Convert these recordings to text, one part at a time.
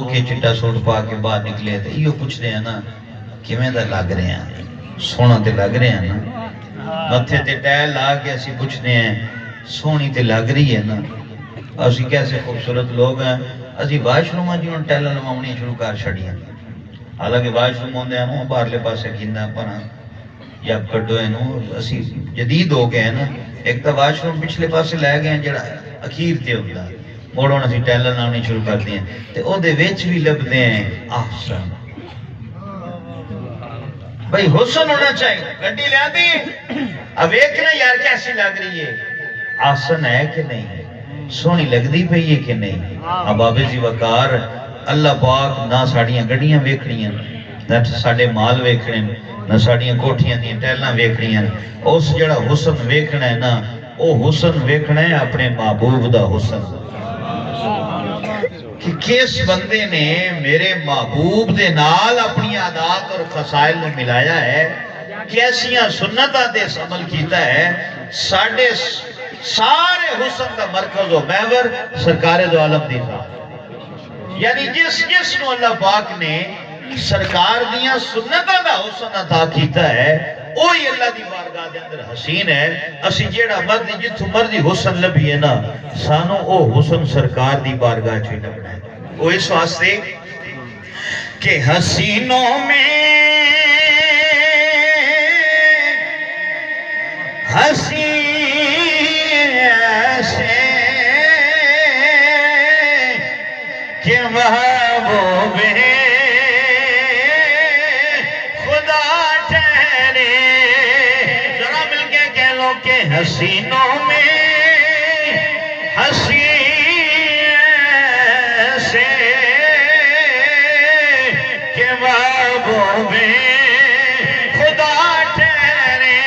کہ چٹا سوٹ پا کے باہر نکلے تو یہ پوچھ رہے ہیں نا کیویں دا لگ رہے ہیں، سونا تے لگ رہے ہیں نا، متھے تے ٹیل لا کے اسی پوچھ رہے ہیں سونی تے لگ رہی ہے نا، اسی کیسے خوبصورت لوگ ہیں، اسی واش روم جنہوں ٹیل لواؤنی شروع کر چھڑی ہیں، حالانکہ واش روم ہوندے ہیں باہرلے پاسے کھیندا پنا یا کڈو اینو اسی جدید ہو گئے ہیں نا، ایک تو واش روم پچھلے پاسے لے گئے ہیں جڑا اخیر تے ہوندا موڑوں اسی ٹیلر لاؤنی شروع کر دیں تے او دے وچ بھی لبدے ہیں احسن بھئی حسن ہونا چاہیے، گڈی لے آتی اب ایکنا یار کیسی لگ رہی ہے، احسن ہے کہ نہیں، سونی لگ دی پئی ہے کہ نہیں۔ اب آبے جی وقار اللہ پاک نہ ساڑیاں گڈیاں ویکھنیاں نہ ساڑے مال ویکھنے نہ ساڑیاں کوٹھیاں دیاں ٹیلنا ویکھنیاں، اس جڑا حسن ویکھنا ہے نا او حسن ویکھنا ہے اپنے محبوب دا حسن، کہ کس بندے نے میرے محبوب دے نال اپنی عادات اور خصائل نے ملایا ہے، کیسیاں سنتاں دے عمل کیتا ہے، ساڑھے سارے حسن دا مرکز و محور سرکار دو عالم دی ذات، یعنی جس نو اللہ پاک نے سرکار دیاں سنتاں دا حسن عطا کیتا ہے اوہی اللہ دی بارگاہ دے اندر حسین ہے، اسی جیڑا مرضی جتھو مرضی حسن لبھی ہے نا سانو او حسن سرکار دی بارگاہ چھوئی لبنا ہے، وہ اس واسطے کہ حسینوں میں حسین ایسے کہ محبوب حسینوں میں حسین ایسے کہ محبوب خدا ٹھہرے،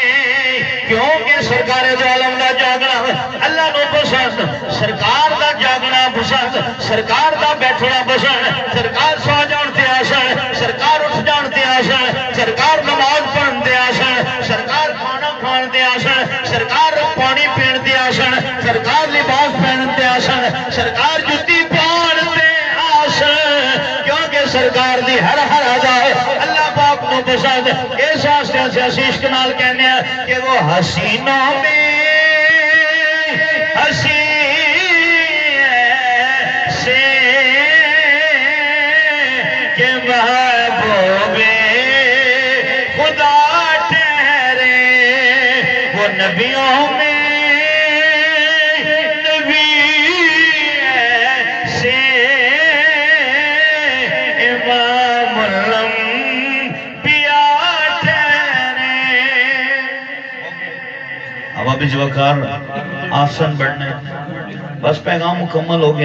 کیونکہ سرکار دو عالم دا جاگنا اللہ نو پسند، سرکار دا جاگنا پسند، سرکار دا بیٹھنا پسند، سرکار سو جانتے آسن، سرکار اٹھ جانتے آسن، سرکار نماز پڑھتے آسن، سرکار کھانا کھانتے آسن، سرکار پانی پینتے آسن، سرکار لباس پہنتے آسن، سرکار جتی پانتے آسن، کیونکہ سرکار دی ہر ادا ہے اللہ پاک نو پسند، اس واسطے سے عشق نال کہنے ہیں کہ وہ حسینوں میں حسین سے کہ محبوب خدا ٹھہرے، وہ نبیوں میں نبی سے امام الانبیاء ٹھہرے۔ اب ابھی جو وقار آسن بڑھنے بس پیغام مکمل ہو گیا۔